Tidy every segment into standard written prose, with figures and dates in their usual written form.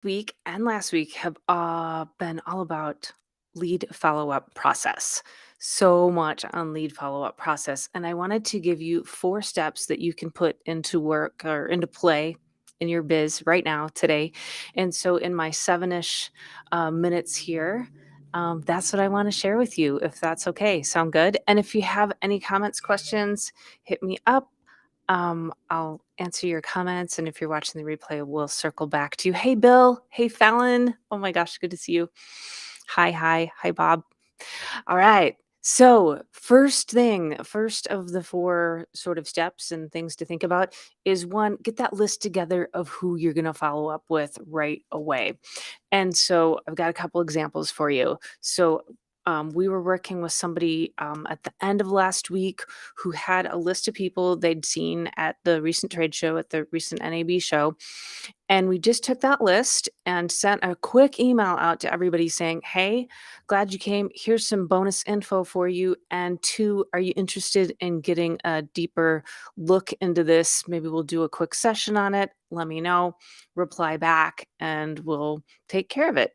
week and last week have been all about lead follow-up process. So much on lead follow-up process. And I wanted to give you 4 steps that you can put into work or into play in your biz right now, today. And so in my 7-ish minutes here, that's what I want to share with you, if that's okay. Sound good? And if you have any comments, questions, hit me up. I'll answer your comments, and if you're watching the replay, we'll circle back to you. Hey, Bill. Hey, Fallon. Oh my gosh, good to see you. Hi, hi, hi, Bob. All right. So, first of the 4 sort of steps and things to think about is one, get that list together of who you're going to follow up with right away. And so I've got a couple examples for you. So we were working with somebody at the end of last week who had a list of people they'd seen at the recent trade show, at the recent NAB show. And we just took that list and sent a quick email out to everybody saying, hey, glad you came. Here's some bonus info for you. And 2, are you interested in getting a deeper look into this? Maybe we'll do a quick session on it. Let me know, reply back, and we'll take care of it.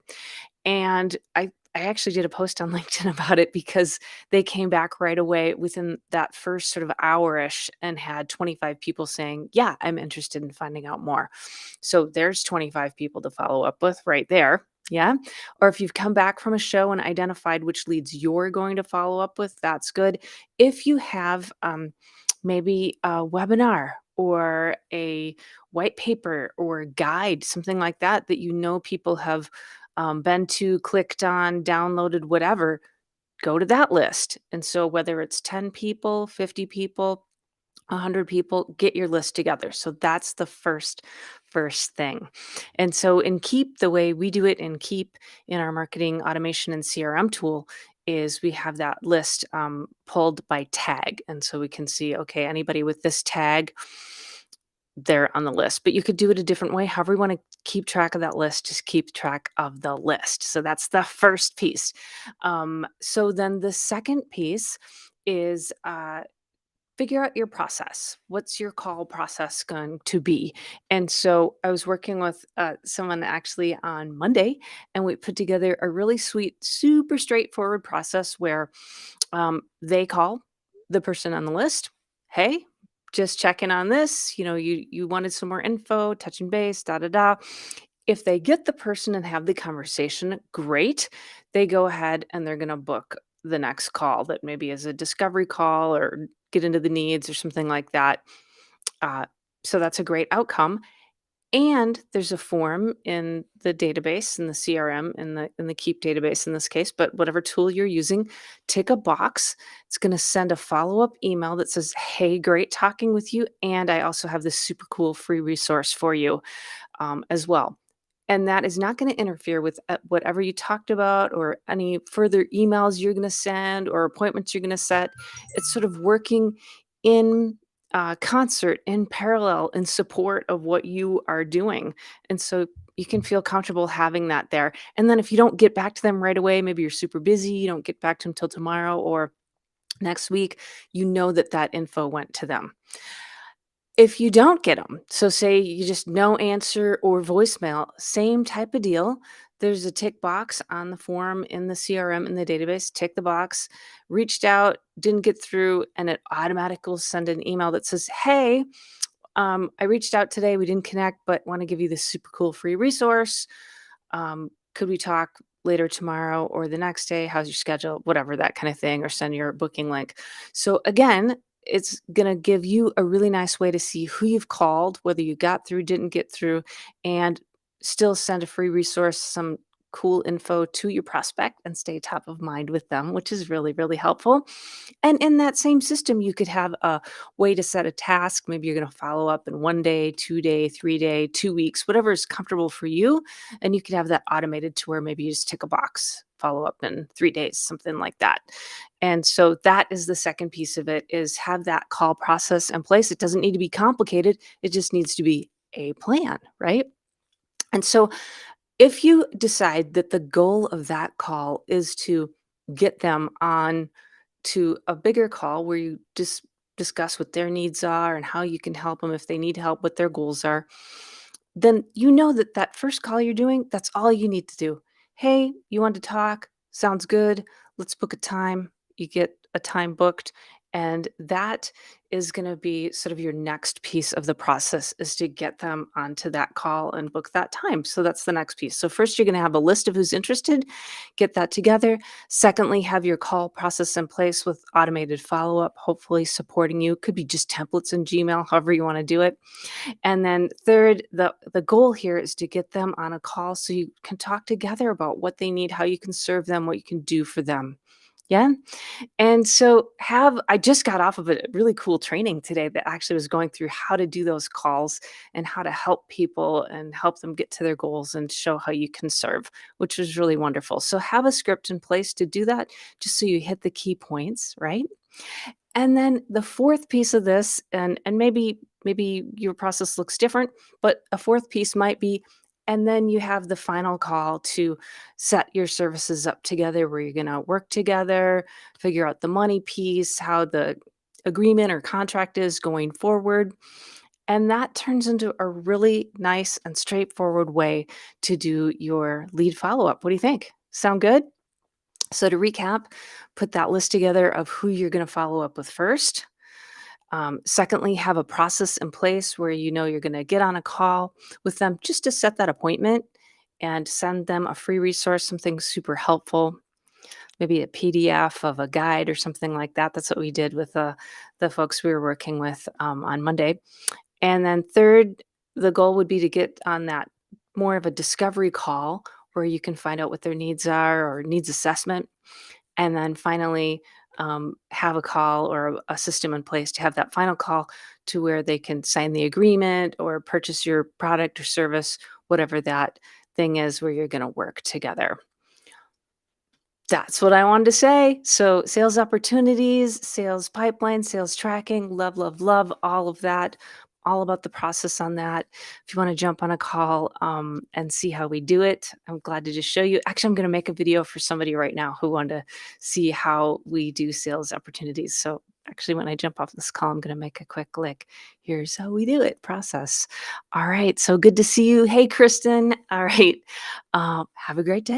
And I actually did a post on LinkedIn about it because they came back right away within that first sort of hour-ish and had 25 people saying, "Yeah, I'm interested in finding out more." So there's 25 people to follow up with right there. Yeah. Or if you've come back from a show and identified which leads you're going to follow up with, that's good. If you have maybe a webinar or a white paper or a guide, something like that, that you know people have been to, clicked on, downloaded, whatever, go to that list. And so whether it's 10 people, 50 people, 100 people, get your list together. So that's the first thing. And so in Keep, the way we do it in Keep in our marketing automation and CRM tool is we have that list pulled by tag. And so we can see, okay, anybody with this tag, they're on the list. But you could do it a different way. However you want to keep track of that list, just keep track of the list. So that's the first piece. So then the second piece is figure out your process. What's your call process going to be? And so I was working with someone actually on Monday, and we put together a really sweet, super straightforward process where they call the person on the list. Hey, just checking on this. You wanted some more info, touching base, da da da. If they get the person and have the conversation, great. They go ahead and they're going to book the next call that maybe is a discovery call or get into the needs or something like that. Uh, so that's a great outcome. And there's a form in the database, in the CRM, in the Keep database in this case, but whatever tool you're using, tick a box. It's going to send a follow-up email that says, "Hey, great talking with you, and I also have this super cool free resource for you as well." And that is not going to interfere with whatever you talked about or any further emails you're going to send or appointments you're going to set. It's sort of working in concert, in parallel, in support of what you are doing. And so you can feel comfortable having that there. And then if you don't get back to them right away, maybe you're super busy, you don't get back to them till tomorrow or next week, you know that that info went to them. If you don't get them, so say you just no answer or voicemail, same type of deal. There's a tick box on the form in the CRM in the database. Tick the box, reached out, didn't get through, and it automatically will send an email that says, "Hey, I reached out today. We didn't connect, but want to give you this super cool free resource. Could we talk later tomorrow or the next day? How's your schedule?" Whatever, that kind of thing, or send your booking link. So again, it's going to give you a really nice way to see who you've called, whether you got through, didn't get through, and still send a free resource, some cool info to your prospect and stay top of mind with them, which is really, really helpful. And in that same system, you could have a way to set a task. Maybe you're going to follow up in 1 day, 2 day, 3 day, 2 weeks, whatever is comfortable for you. And you could have that automated to where maybe you just tick a box, follow up in 3 days, something like that. And so that is the second piece of it, is have that call process in place. It doesn't need to be complicated. It just needs to be a plan, right? And so if you decide that the goal of that call is to get them on to a bigger call where you just discuss what their needs are and how you can help them if they need help, what their goals are, then you know that that first call you're doing, that's all you need to do. "Hey, you want to talk? Sounds good. Let's book a time." You get a time booked, and that is gonna be sort of your next piece of the process is to get them onto that call and book that time. So that's the next piece. So first, you're gonna have a list of who's interested, get that together. Secondly, have your call process in place with automated follow-up, hopefully supporting you. Could be just templates in Gmail, however you wanna do it. And then third, the goal here is to get them on a call so you can talk together about what they need, how you can serve them, what you can do for them. Yeah? And so have I just got off of a really cool training today that actually was going through how to do those calls and how to help people and help them get to their goals and show how you can serve, which was really wonderful. So have a script in place to do that just so you hit the key points, right? And then the fourth piece of this, and maybe your process looks different, but a fourth piece might be, and then you have the final call to set your services up together where you're gonna work together, figure out the money piece, how the agreement or contract is going forward. And that turns into a really nice and straightforward way to do your lead follow-up. What do you think? Sound good? So to recap, put that list together of who you're going to follow up with first. Secondly, have a process in place where you know you're going to get on a call with them just to set that appointment and send them a free resource, something super helpful, maybe a PDF of a guide or something like that. That's what we did with the folks we were working with on Monday. And then third, the goal would be to get on that more of a discovery call where you can find out what their needs are or needs assessment. And then finally, have a call or a system in place to have that final call to where they can sign the agreement or purchase your product or service, whatever that thing is where you're going to work together. That's what I wanted to say. So, sales opportunities, sales pipeline, sales tracking, love, love, love all of that. All about the process on that. If you want to jump on a call and see how we do it, I'm glad to just show you. Actually, I'm going to make a video for somebody right now who wanted to see how we do sales opportunities. So, actually, when I jump off this call, I'm going to make a quick lick. Here's how we do it process. All right. So, good to see you. Hey, Kristen. All right. Have a great day.